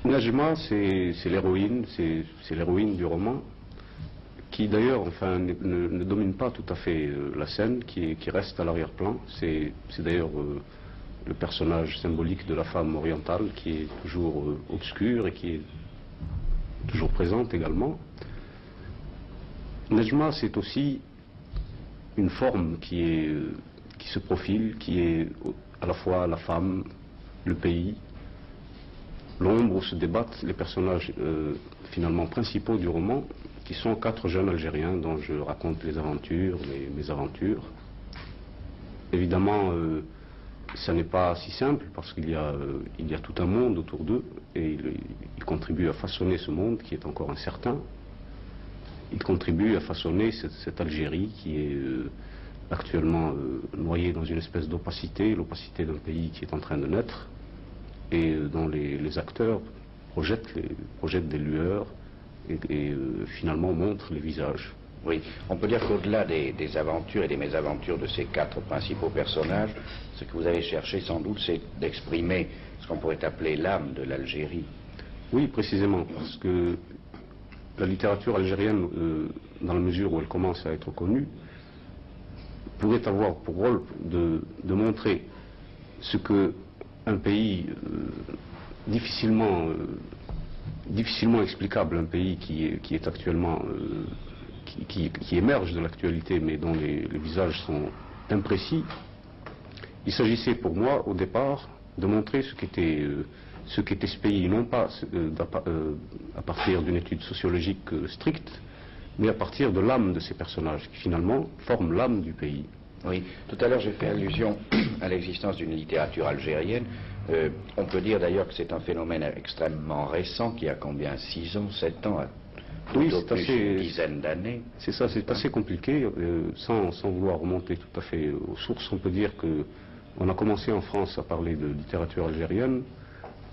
Najma, c'est l'héroïne, c'est l'héroïne du roman, qui d'ailleurs enfin, ne domine pas tout à fait la scène, qui reste à l'arrière-plan. C'est d'ailleurs le personnage symbolique de la femme orientale qui est toujours obscure et qui est toujours présente également. Najma, c'est aussi une forme qui se profile, qui est à la fois la femme, le pays, l'ombre où se débattent les personnages finalement principaux du roman, qui sont 4 jeunes Algériens dont je raconte les aventures, les mésaventures. Évidemment, ça n'est pas si simple parce qu'il y a tout un monde autour d'eux et ils contribuent à façonner ce monde qui est encore incertain. Ils contribuent à façonner cette Algérie qui est actuellement noyée dans une espèce d'opacité, l'opacité d'un pays qui est en train de naître et dont les acteurs projettent des lueurs et finalement montrent les visages. Oui, on peut dire qu'au-delà des aventures et des mésaventures de ces 4 principaux personnages, ce que vous avez cherché sans doute, c'est d'exprimer ce qu'on pourrait appeler l'âme de l'Algérie. Oui, précisément, parce que la littérature algérienne, dans la mesure où elle commence à être connue, pourrait avoir pour rôle de montrer ce que un pays difficilement explicable, un pays qui est actuellement qui émerge de l'actualité mais dont les visages sont imprécis. Il s'agissait pour moi au départ de montrer ce qu'était ce pays, non pas à partir d'une étude sociologique stricte, mais à partir de l'âme de ces personnages qui finalement forment l'âme du pays. Oui, tout à l'heure j'ai fait allusion à l'existence d'une littérature algérienne. On peut dire d'ailleurs que c'est un phénomène extrêmement récent qui a combien, 6 ans, 7 ans, oui, c'est assez, une dizaine d'années. C'est ça, c'est assez compliqué. Sans vouloir remonter tout à fait aux sources, on peut dire qu'on a commencé en France à parler de littérature algérienne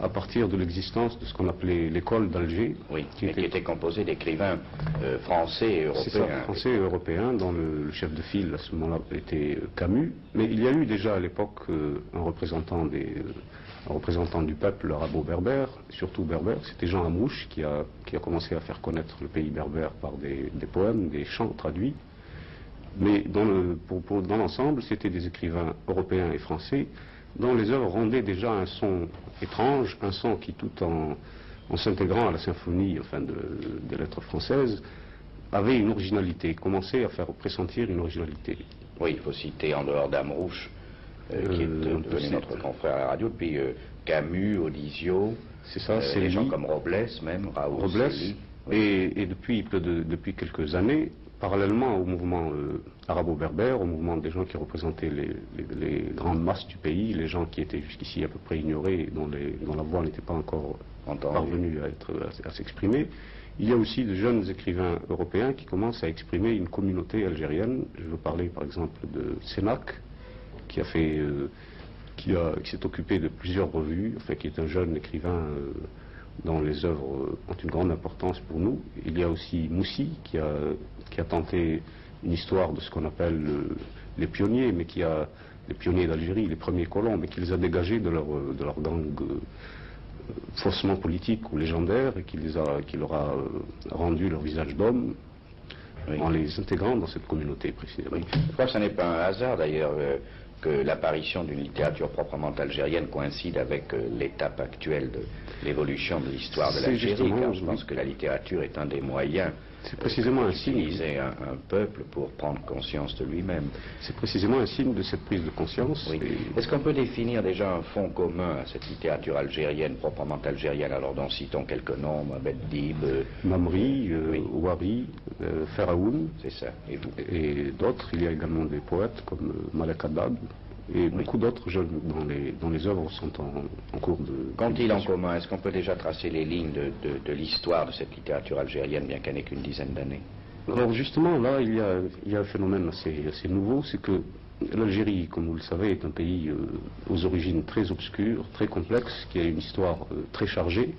à partir de l'existence de ce qu'on appelait l'école d'Alger. Oui, qui était composée d'écrivains français et européens. C'est ça, français et européens, dont le chef de file à ce moment-là était Camus. Mais il y a eu déjà à l'époque un représentant du peuple arabo-berbère, surtout berbère, c'était Jean Amrouche qui a commencé à faire connaître le pays berbère par des poèmes, des chants traduits. Mais dans l'ensemble, c'était des écrivains européens et français dont les œuvres rendaient déjà un son étrange, un son qui, tout en s'intégrant à la symphonie enfin, des lettres françaises, avait une originalité, commençait à faire pressentir une originalité. Oui, il faut citer en dehors d'Amrouche, qui est devenu notre confrère à la radio, depuis Camus, Olisio, c'est ça, c'est des gens comme Robles même, Raoul Robles, Célie. Et depuis quelques années, parallèlement au mouvement arabo-berbère, au mouvement des gens qui représentaient les grandes masses du pays, les gens qui étaient jusqu'ici à peu près ignorés et dont la voix n'était pas encore parvenue à s'exprimer, il y a aussi de jeunes écrivains européens qui commencent à exprimer une communauté algérienne. Je veux parler par exemple de Sénac, qui s'est occupé de plusieurs revues, enfin, qui est un jeune écrivain dont les œuvres ont une grande importance pour nous. Il y a aussi Moussi qui a tenté une histoire de ce qu'on appelle les pionniers, mais les pionniers d'Algérie, les premiers colons, mais qui les a dégagés de leur gang faussement politique ou légendaire et qui leur a rendu leur visage d'homme, oui, en les intégrant dans cette communauté précisément. Oui. Je crois que ce n'est pas un hasard d'ailleurs que l'apparition d'une littérature proprement algérienne coïncide avec l'étape actuelle de l'évolution de l'histoire de l'Algérie, car je pense que la littérature est un des moyens c'est précisément un signe d'utiliser un peuple pour prendre conscience de lui-même. C'est précisément un signe de cette prise de conscience. Oui. Est-ce qu'on peut définir déjà un fond commun à cette littérature algérienne, proprement algérienne? Alors, dont citons quelques noms, Mohamed Dib, Mamri, oui, Ouari, Feraoun, c'est ça. Et d'autres. Il y a également des poètes comme Malek Haddad. Et beaucoup d'autres jeunes dont les œuvres sont en cours de... Qu'ont-ils en commun? Est-ce qu'on peut déjà tracer les lignes de l'histoire de cette littérature algérienne, bien qu'elle n'ait qu'une dizaine d'années? Alors justement, là, il y a un phénomène assez nouveau, c'est que l'Algérie, comme vous le savez, est un pays aux origines très obscures, très complexes, qui a une histoire très chargée.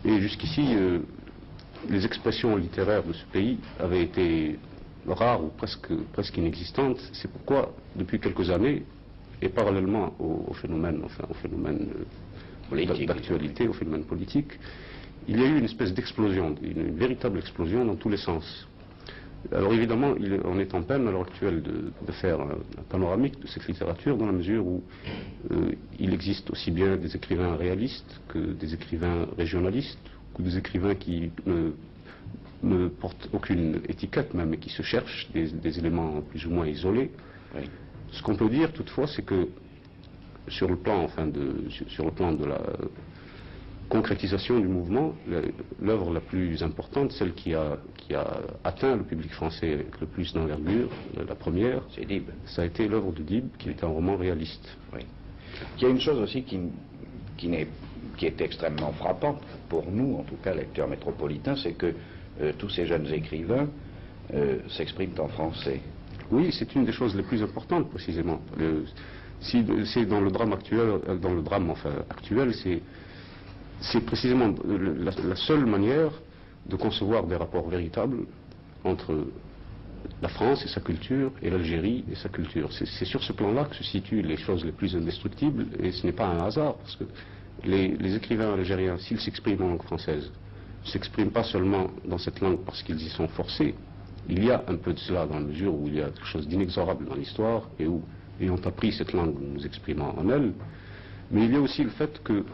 Et jusqu'ici, les expressions littéraires de ce pays avaient été rares ou presque inexistantes. C'est pourquoi, depuis quelques années, et parallèlement au phénomène d'actualité, au phénomène politique, il y a eu une espèce d'explosion, une véritable explosion dans tous les sens. Alors évidemment, on est en peine à l'heure actuelle de faire un panoramique de cette littérature dans la mesure où il existe aussi bien des écrivains réalistes que des écrivains régionalistes, ou des écrivains qui ne portent aucune étiquette même et qui se cherchent des éléments plus ou moins isolés. Oui. Ce qu'on peut dire toutefois, c'est que sur le plan de la concrétisation du mouvement, l'œuvre la plus importante, celle qui a atteint le public français avec le plus d'envergure, la première, c'est Dib. Ça a été l'œuvre de Dib, qui est un roman réaliste. Oui. Il y a une chose aussi qui est extrêmement frappante pour nous, en tout cas lecteurs métropolitains, c'est que tous ces jeunes écrivains s'expriment en français. Oui, c'est une des choses les plus importantes précisément. C'est dans le drame actuel, c'est précisément la seule manière de concevoir des rapports véritables entre la France et sa culture et l'Algérie et sa culture. C'est sur ce plan-là que se situent les choses les plus indestructibles, et ce n'est pas un hasard, parce que les écrivains algériens, s'ils s'expriment en langue française, ne s'expriment pas seulement dans cette langue parce qu'ils y sont forcés. Il y a un peu de cela dans la mesure où il y a quelque chose d'inexorable dans l'histoire et où, ayant appris cette langue, nous nous exprimons en elle, mais il y a aussi le fait que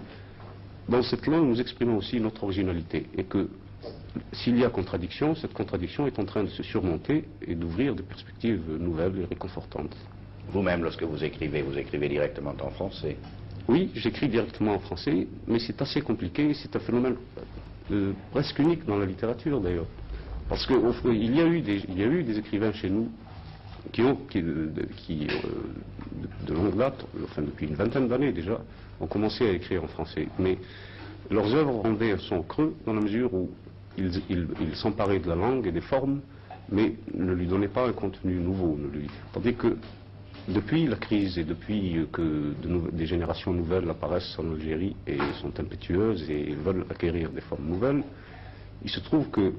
dans cette langue, nous exprimons aussi notre originalité, et que s'il y a contradiction, cette contradiction est en train de se surmonter et d'ouvrir des perspectives nouvelles et réconfortantes. Vous-même, lorsque vous écrivez directement en français? Oui, j'écris directement en français, mais c'est assez compliqué, c'est un phénomène presque unique dans la littérature d'ailleurs. Parce qu'il y a eu des écrivains chez nous qui de longue date, enfin depuis une vingtaine d'années déjà, ont commencé à écrire en français. Mais leurs œuvres rendaient un son creux dans la mesure où ils s'emparaient de la langue et des formes, mais ne lui donnaient pas un contenu nouveau. Tandis que depuis la crise et depuis que des générations nouvelles apparaissent en Algérie et sont impétueuses et veulent acquérir des formes nouvelles, il se trouve que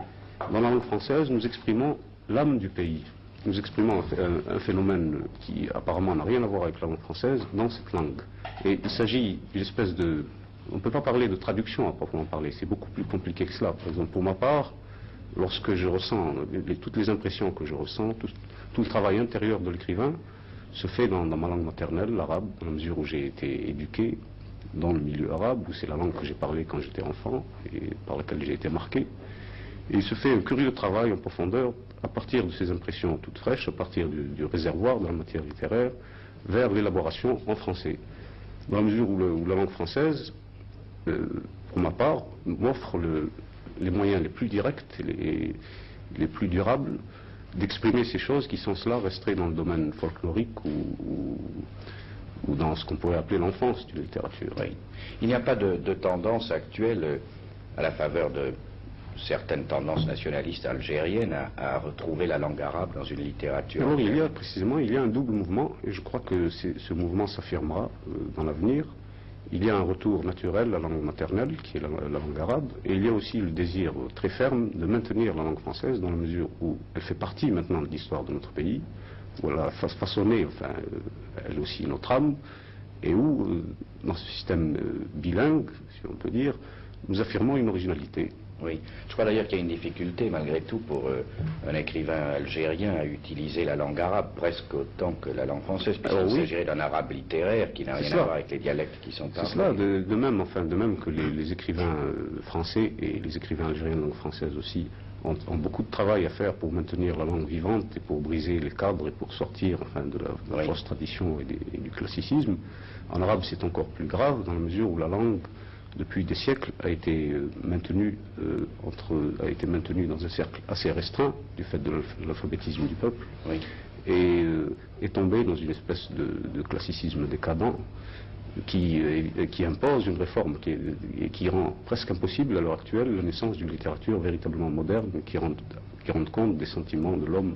dans la langue française, nous exprimons l'âme du pays. Nous exprimons un phénomène qui apparemment n'a rien à voir avec la langue française dans cette langue. Et il s'agit d'une espèce de... On ne peut pas parler de traduction à proprement parler, c'est beaucoup plus compliqué que cela. Par exemple, pour ma part, lorsque je ressens toutes les impressions que je ressens, tout le travail intérieur de l'écrivain se fait dans ma langue maternelle, l'arabe, dans la mesure où j'ai été éduqué dans le milieu arabe, où c'est la langue que j'ai parlé quand j'étais enfant et par laquelle j'ai été marqué. Et il se fait un curieux travail en profondeur à partir de ces impressions toutes fraîches, à partir du réservoir de la matière littéraire, vers l'élaboration en français. Dans la mesure où la langue française, pour ma part, m'offre les moyens les plus directs et les plus durables d'exprimer ces choses qui sans cela resteraient dans le domaine folklorique ou dans ce qu'on pourrait appeler l'enfance d'une littérature. Oui. Il n'y a pas de tendance actuelle à la faveur de certaines tendances nationalistes algériennes à retrouver la langue arabe dans une littérature. Alors il y a un double mouvement, et je crois que ce mouvement s'affirmera dans l'avenir. Il y a un retour naturel à la langue maternelle, qui est la langue arabe, et il y a aussi le désir très ferme de maintenir la langue française dans la mesure où elle fait partie maintenant de l'histoire de notre pays, où elle a façonné, enfin, elle aussi notre âme, et où, dans ce système bilingue, si on peut dire, nous affirmons une originalité. Oui, je crois d'ailleurs qu'il y a une difficulté malgré tout pour un écrivain algérien à utiliser la langue arabe presque autant que la langue française, puisqu'il s'agirait d'un arabe littéraire qui n'a rien à voir avec les dialectes qui sont parlés. C'est cela, de même que les écrivains français et les écrivains algériens de langue française aussi ont beaucoup de travail à faire pour maintenir la langue vivante et pour briser les cadres et pour sortir de la fausse tradition et du classicisme. En arabe, c'est encore plus grave dans la mesure où la langue depuis des siècles, a été maintenu dans un cercle assez restreint du fait de l'alphabétisme du peuple, oui, et est tombé dans une espèce de classicisme décadent qui impose une réforme qui rend presque impossible à l'heure actuelle la naissance d'une littérature véritablement moderne qui rende compte des sentiments de l'homme,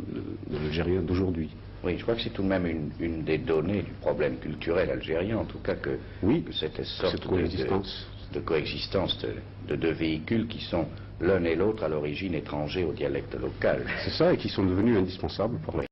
de l'Algérien d'aujourd'hui. Oui, je crois que c'est tout de même une des données du problème culturel algérien, en tout cas que cette sorte de coexistence de deux véhicules qui sont l'un et l'autre à l'origine étrangers au dialecte local. C'est ça, et qui sont devenus indispensables pour la